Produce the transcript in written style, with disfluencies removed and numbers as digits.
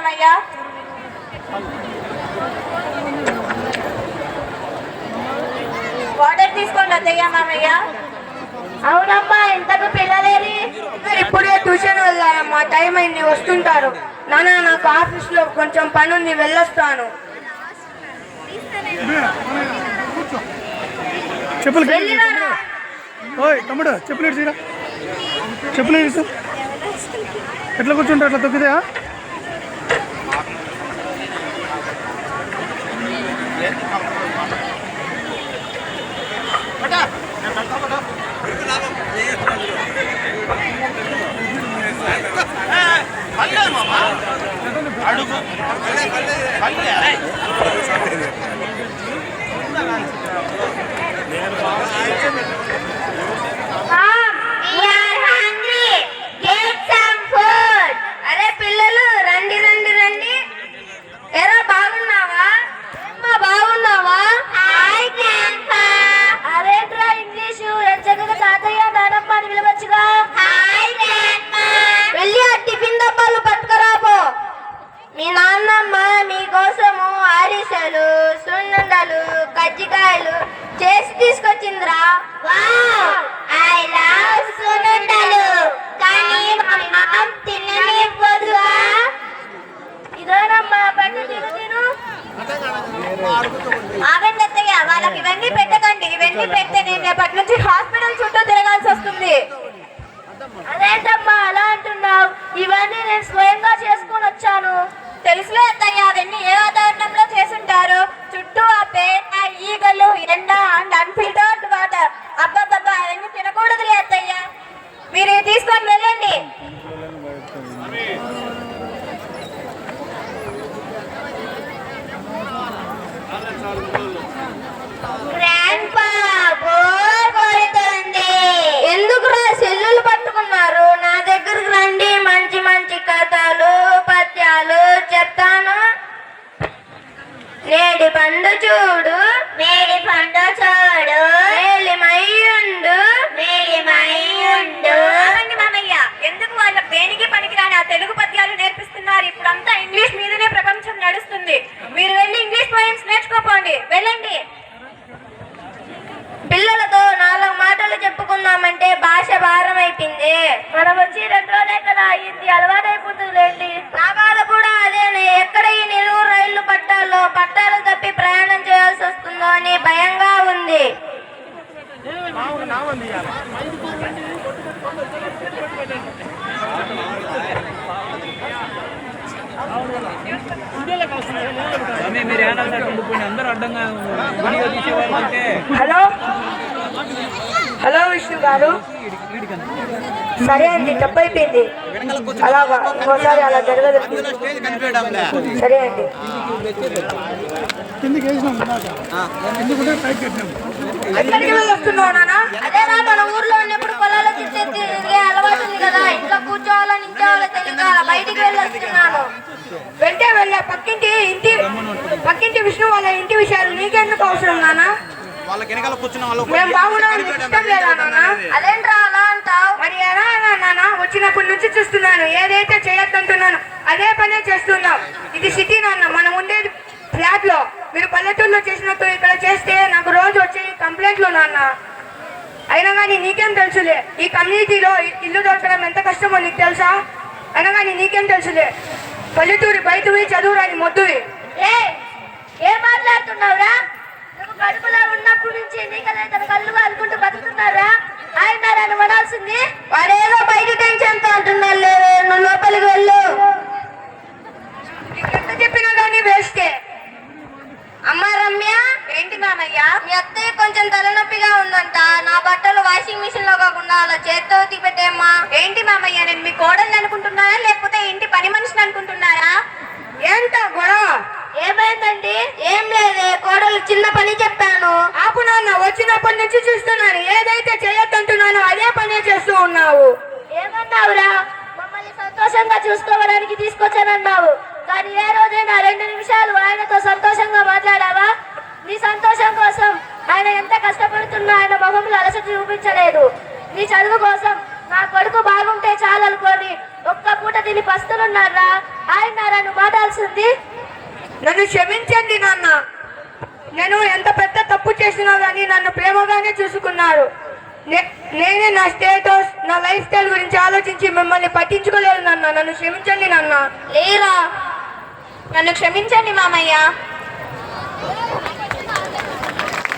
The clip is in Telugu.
మామయ్య. వాటర్ తీసుకోండి అత్తయ్య. మామయ్య అవునమ్మా, ఇంతకు పిల్లలేరి ఇప్పుడే ట్యూషన్ వెళ్ళారమ్మా, టైం అయింది, వస్తుంటారు. నాన్న నాకు ఆఫీస్ లో కొంచెం పని ఉంది, వెళ్ళొస్తాను. చెప్పులు ఓయ్ తమ్ముడు, చెప్పులు తీరా, చెప్పులు తీసు. ఎట్లా కూర్చుంటా అట్లా తొక్కితే అడుగు అరే పిల్లలు, రండి రండి రండి. ఎరా బాగున్నావా? బాగున్నావా? అరేంట్రా ఇంగ్లీషు ఎంచక్కగా తాతయ్య నానమ్మ అని పిలవచ్చుగా. వెళ్ళి ఆ టిఫిన్ డబ్బాలు పట్టుకురాపో. మీ నాన్నమ్మ మీకోసము ఆరిసెలు, సున్నుండలు, కజ్జికాయలు చేసి తీసుకొచ్చిందిరా. ఐ లవ్ సున్నుండలు, కానీ మా అమ్మ తిననివ్వదుగా. ఇదేనమ్మా పట్టు, తిను తిను. ఆగండి అత్తయ్య, వాళ్ళకి ఇవన్నీ పెట్టకండి. ఇవన్నీ పెడితే నేను రేపటి నుంచి హాస్పిటల్ చుట్టూ తిరగాల్సి వస్తుంది. అదేంటమ్మా అలా అంటున్నావు? ఇవన్నీ నేను స్వయంగా చేసుకొని వచ్చాను. తెలుసులే అత్తయ్య, అవన్నీ ఏ వాతావరణంలో చేసుంటారు. చుట్టూ ఆ పేట, ఈగలు, ఎండ అండ్ అన్ఫిల్టర్డ్ వాటర్. అబ్బబ్బబ్బా, అవన్నీ తినకూడదులే అత్తయ్య. మీరు తీసుకొని వెళ్ళండి. ఎందుకురా సెల్లులు పట్టుకున్నారు? నా దగ్గరకు రండి, మంచి మంచి కథలు పద్యాలు చెప్తాను. నేడి పండు చూడు, మేడి పండు చూడు, మేలిమయ్యుండు, మేలిమయ్యుండు. మామయ్య, ఎందుకు వాళ్ళ దేనికి పనికిరాని ఆ తెలుగు పద్యాలు నేర్పిస్తున్నారు? ఇప్పుడంతా ఇంగ్లీష్ మీదనే ప్రపంచం నడుస్తుంది. మీరు వెళ్ళి ఇంగ్లీష్ పోయిమ్స్ నేర్చుకోపోండి, వెళ్ళండి. పిల్లలతో 4 మాటలు చెప్పుకుందామంటే భాష భారం అయిపోయింది. మనం వచ్చి 2 రోజులే కదా అయ్యింది, అలవాటైపోతుందిలేండి. నా బాధ కూడా అదేనే. ఎక్కడ ఈ నిలువు రైళ్లు పట్టాలు తప్పి ప్రయాణం చేయాల్సి వస్తుందో అని భయంగా ఉంది. హలో హలో విష్ణు గారు, సరే అండి, తప్పైపోయింది. అలాగా ఇంకోసారి అలా జరగదు. సరే అండి. ఎక్కడికి వెళ్ళొస్తున్నావు నాన్న? అదేనా మన ఊర్లో ఉన్నప్పుడు పొలాలు తిరిగే అలవాటు ఉంది కదా, ఇంట్లో కూర్చోవాలో నించోవాలో తెలియక బయటికి వెళ్ళొస్తున్నాను. వెంటే వెళ్ళా. పక్కింటి విష్ణు వాళ్ళ ఇంటి విషయాలు నీకెందుకు అవసరం నాన్న? మేము బాగున్నాం, ఇష్టం లేదా నాన్న? అదేంట్రా అలా అంటావు? మరి ఎలా నాన్న? వచ్చినప్పటి నుంచి చూస్తున్నాను, ఏదైతే చేయొద్దంటున్నాను అదే పనే చేస్తున్నాం. ఇది సిటీ నాన్న, మనం ఉండేది ఫ్లాట్ లో. మీరు పల్లెటూరులో చేసినట్టు ఇక్కడ చేస్తే నాకు రోజు వచ్చే కంప్లైంట్లు నాన్న. అయినా కానీ నీకేం తెలుసులే, ఈ కమ్యూనిటీలో ఇల్లు దొరకడం ఎంత కష్టమో నీకు తెలుసా? అయినా కానీ నీకేం తెలుసులే, పల్లెటూరి బయటవి చదువురాని మొద్దువి. ఏం మాట్లాడుతున్నావురా? నువ్వు కడుపులో ఉన్నప్పటి నుంచి నీకదే తన కళ్ళు అనుకుంటూ బతుకుతున్నారా? ఆయన నన్ను వనాల్సింది. వాడేదో బయట టెన్షన్ తో అంటున్నారు, లేవే నువ్వు లోపలికి వెళ్ళు. ఎంత చెప్పినా కానీ వేస్టే. అమ్మా రమ్య, ఏంటి మామయ్య? మీ అత్తయ్య కొంచెం తలనొప్పిగా ఉందంట. నా బట్టలు వాషింగ్ మిషన్ లో కాకుండా అలా చేత్తో ఉతికి పెట్టేమ్మా. ఏంటి మామయ్య, నేను మీ కోడల్ని అనుకుంటున్నారా లేకపోతే ఇంటి పని మనిషిని అనుకుంటున్నారా? ఏంటో గొడవ? ఏమైందండి? ఏం లేదే, కోడలు చిన్న పని చెప్పాను. ఆపు నాన్న, వచ్చినప్పటి నుంచి చూస్తున్నాను, ఏదైతే చేయొద్దంటున్నానో అదే పనే చేస్తూ ఉన్నావు. ఏమన్నావురా? మమ్మల్ని సంతోషంగా చూసుకోవడానికి తీసుకొచ్చానన్నావు, కానీ ఏ రోజైనా 2 నిమిషాలు ఆయనతో సంతోషంగా మాట్లాడావా? నీ సంతోషం కోసం ఆయన ఎంత కష్టపడుతున్నా ఆయన మొహంలో అలసట చూపించలేదు. నీ చదువు కోసం నా కొడుకు బాగుంటే చాలనుకోని ఒక్క పూట వదిలి పస్తులున్నారా ఆయన్నారా నువ్వు మాట్లాల్సింది? నన్ను క్షమించండి నాన్న. నేను ఎంత పెద్ద తప్పు చేసినా కానీ నన్ను ప్రేమగానే చూసుకున్నారు. నేనే నా స్టేటస్ నా లైఫ్ స్టైల్ గురించి ఆలోచించి మిమ్మల్ని పట్టించుకోలేదు నాన్న. నన్ను క్షమించండి నాన్న. లేరా, నన్ను క్షమించండి మామయ్య.